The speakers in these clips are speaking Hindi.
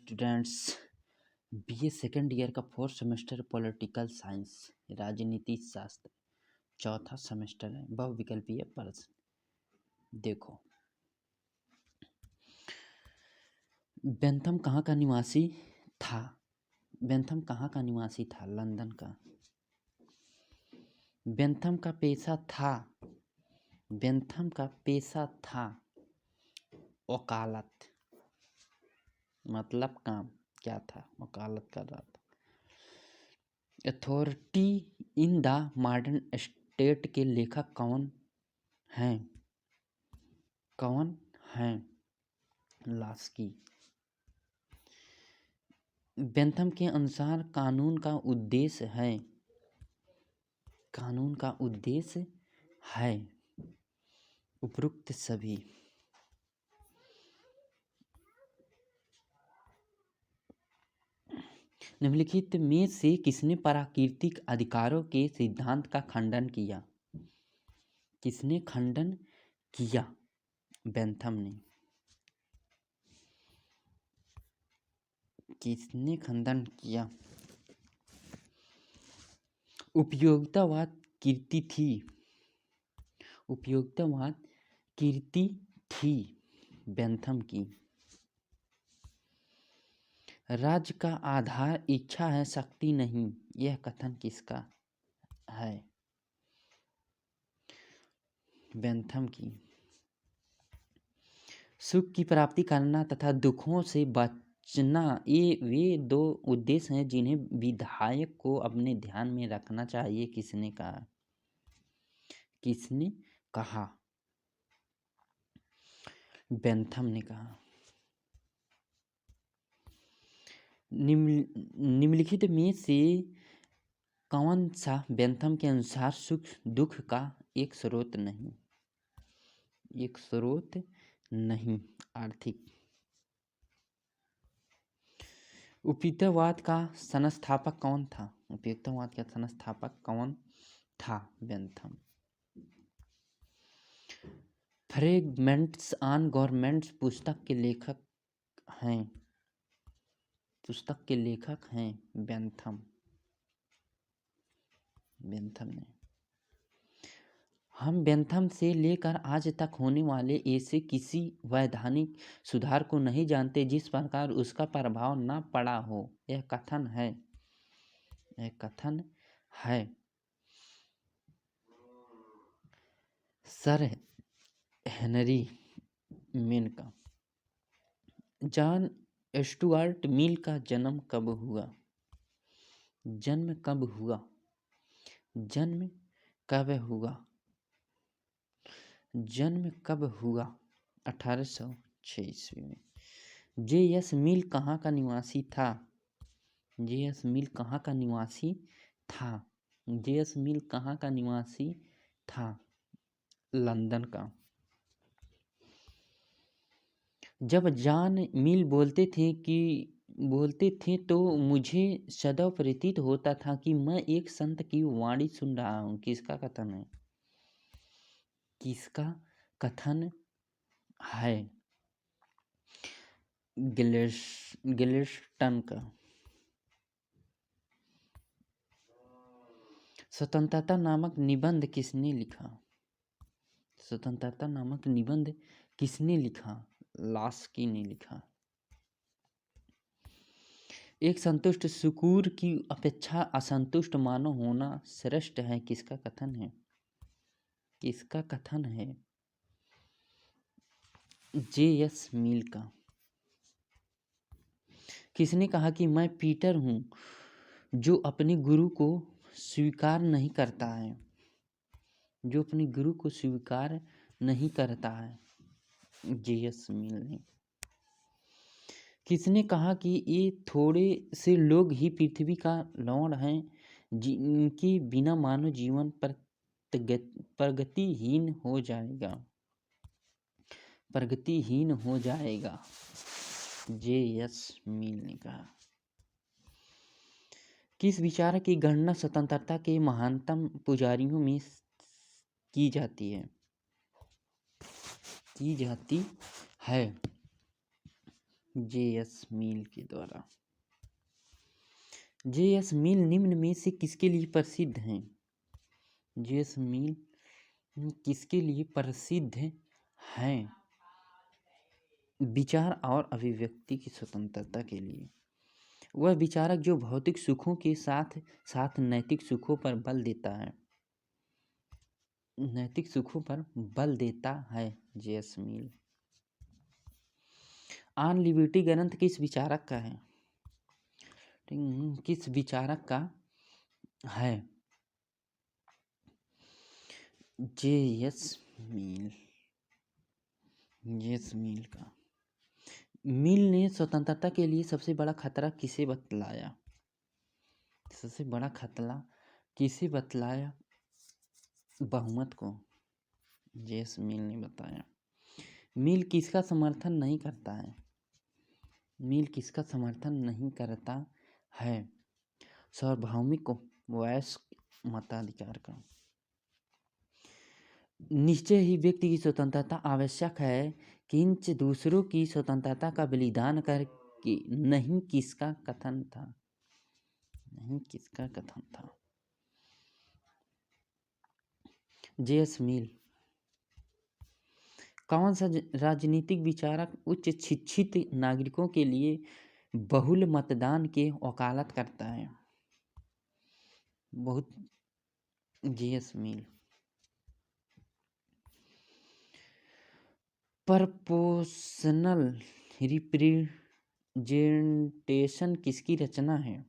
स्टूडेंट्स, बीए सेकेंड ईयर का फोर्थ सेमेस्टर पॉलिटिकल साइंस राजनीति शास्त्र चौथा सेमेस्टर है। बहुविकल्पीय प्रश्न देखो। बेंथम कहाँ का निवासी था? बेंथम कहाँ का निवासी था? लंदन का। बेंथम का पेशा था वकालत। मतलब काम क्या था? वकालत कर रहा था। Authority in the modern state के लेखक कौन हैं? लास्की। बेंथम के अनुसार कानून का उद्देश्य है उपरोक्त सभी। निम्नलिखित में से किसने प्राकृतिक अधिकारों के सिद्धांत का खंडन किया? किसने खंडन किया? बेंथम ने। किसने खंडन किया? उपयोगितावाद कीर्ति थी बेंथम की। राज्य का आधार इच्छा है, शक्ति नहीं। यह कथन किसका है? बेंथम की। सुख की प्राप्ति करना तथा दुखों से बचना, ये वे दो उद्देश्य हैं जिन्हें विधायक को अपने ध्यान में रखना चाहिए। किसने कहा? बेंथम ने कहा। निम्नलिखित में से कौन सा बेंथम के अनुसार सुख दुख का एक स्रोत नहीं? आर्थिक। उपयुक्तवाद का संस्थापक कौन था? बेंथम। फ्रेगमेंट्स ऑन गवर्नमेंट्स पुस्तक के लेखक हैं बेंथम ने। हम बेंथम से लेकर आज तक होने वाले ऐसे किसी वैधानिक सुधार को नहीं जानते जिस प्रकार उसका प्रभाव न पड़ा हो। यह कथन है सर हेनरी मेन का। जॉन स्टुअर्ट मिल का जन्म कब हुआ? 1806 ईस्वी में। जे.एस. मिल कहाँ का निवासी था? जे.एस. मिल कहाँ का निवासी था? लंदन का। जब जॉन मिल बोलते थे तो मुझे सदैव प्रतीत होता था कि मैं एक संत की वाणी सुन रहा हूँ। किसका कथन है? गिल्डेस्टन का। स्वतंत्रता नामक निबंध किसने लिखा? लास्की ने लिखा। एक संतुष्ट शुक्र की अपेक्षा असंतुष्ट मानव होना श्रेष्ठ है। किसका कथन है? जे.एस. मिल का। किसने कहा कि मैं पीटर हूँ जो अपने गुरु को स्वीकार नहीं करता है? जे.एस. मिल ने। किसने कहा कि ये थोड़े से लोग ही पृथ्वी का लौंड हैं जिनके बिना मानव जीवन प्रगतिहीन हो जाएगा? जे.एस. मिल ने कहा। किस विचार की गणना स्वतंत्रता के महानतम पुजारियों में की जाती है? जे.एस. मिल के द्वारा। जे.एस. मिल निम्न में से किसके लिए प्रसिद्ध हैं? जे.एस. मिल किसके लिए प्रसिद्ध हैं? विचार और अभिव्यक्ति की स्वतंत्रता के लिए। वह विचारक जो भौतिक सुखों के साथ साथ नैतिक सुखों पर बल देता है। नैतिक सुखों पर बल देता है जे.एस. मिल। ऑन लिबर्टी ग्रंथ किस विचारक का है? किस विचारक का है? जे.एस. मिल। जे.एस. मिल का। मिल ने स्वतंत्रता के लिए सबसे बड़ा खतरा किसे बतलाया? सबसे बड़ा खतरा किसे बतलाया? बहुमत को। जे.एस. मिल ने बताया। मिल किसका समर्थन नहीं करता है? मिल किसका समर्थन नहीं करता है? सार्वभौमिक वयस्क मताधिकार का। निश्चय ही व्यक्ति की स्वतंत्रता आवश्यक है, किंच दूसरों की स्वतंत्रता का बलिदान करके नहीं किसका कथन था? नहीं किसका कथन था? जे.एस. मिल। कौन सा राजनीतिक विचारक उच्च शिक्षित नागरिकों के लिए बहुल मतदान के वकालत करता है? बहुत जे.एस. मिल। प्रपोर्शनल रिप्रेजेंटेशन किसकी रचना है?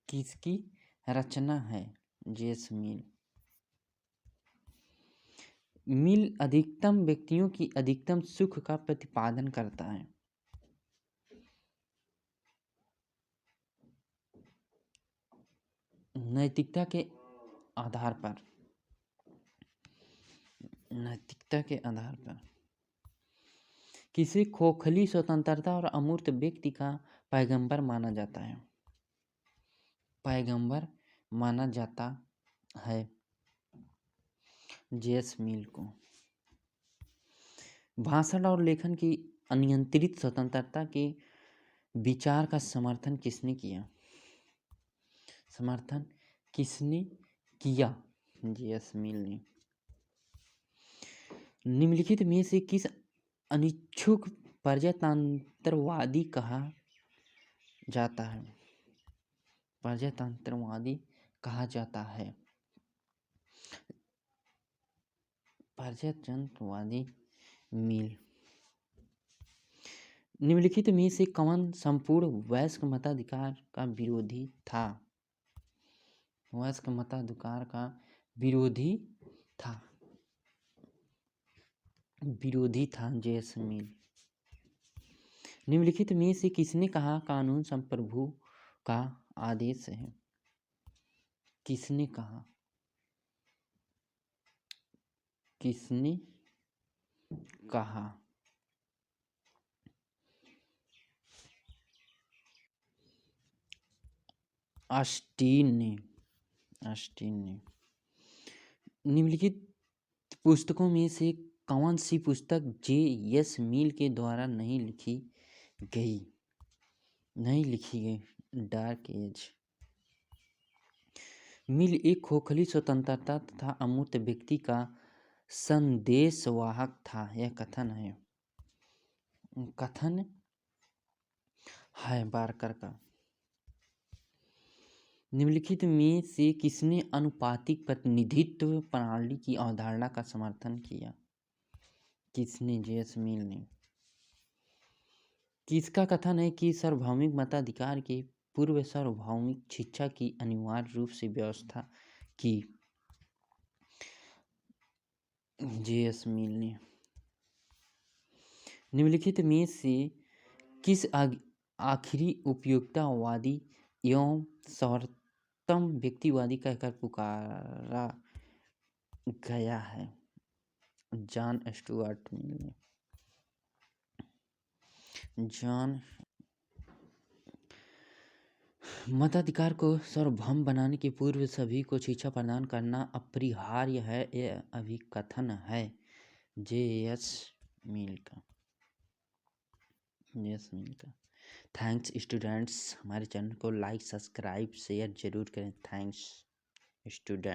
किसकी रचना है? जे.एस. मिल। मिल अधिकतम व्यक्तियों की अधिकतम सुख का प्रतिपादन करता है। नैतिकता के आधार पर। नैतिकता के आधार पर किसे खोखली स्वतंत्रता और अमूर्त व्यक्ति का पैगंबर माना जाता है? पैगंबर माना जाता है जे.एस. मिल को। भाषण और लेखन की अनियंत्रित स्वतंत्रता के विचार का समर्थन किसने किया? समर्थन किसने किया? जे.एस. मिल ने। निम्नलिखित में से किस अनिच्छुक प्रजातंत्रवादी कहा जाता है? प्रजातंत्रवादी कहा जाता है। प्रजातंत्रवादी मिल। निम्नलिखित में से कौन संपूर्ण वयस्क मताधिकार का विरोधी था? वयस्क मताधिकार का विरोधी था। विरोधी था जे.एस. मिल। निम्नलिखित में से किसने कहा कानून संप्रभु का आदेश है? किसने कहा? किसने कहा? ऑस्टिन ने। ऑस्टिन ने। निम्नलिखित पुस्तकों में से कौन सी पुस्तक जे.एस. मिल के द्वारा नहीं लिखी गई? Dark as. मिल एक खोखली स्वतंत्रता तथा अमूर्त व्यक्ति का संदेशवाहक था, यह कथन है। कथन है बारकर का। निम्नलिखित में से किसने अनुपातिक प्रतिनिधित्व प्रणाली की अवधारणा का समर्थन किया? किसने? जे.एस. मिल ने। किसका कथन है कि सार्वभौमिक मताधिकार के पूर्व सार्वभौमिक शिक्षा की अनिवार्य रूप से व्यवस्था की? जे.एस. मिल ने। निम्नलिखित में से किस आखिरी उपयोगितावादी एवं सर्वोत्तम व्यक्तिवादी कहकर पुकारा गया है? जॉन स्टुअर्ट मिल ने। जॉन मताधिकार को सार्वभौम बनाने के पूर्व सभी को शिक्षा प्रदान करना अपरिहार्य है, यह अभिकथन है जे.एस. मिल का। यस मिलता। थैंक्स स्टूडेंट्स, हमारे चैनल को लाइक सब्सक्राइब शेयर जरूर करें। Thanks student.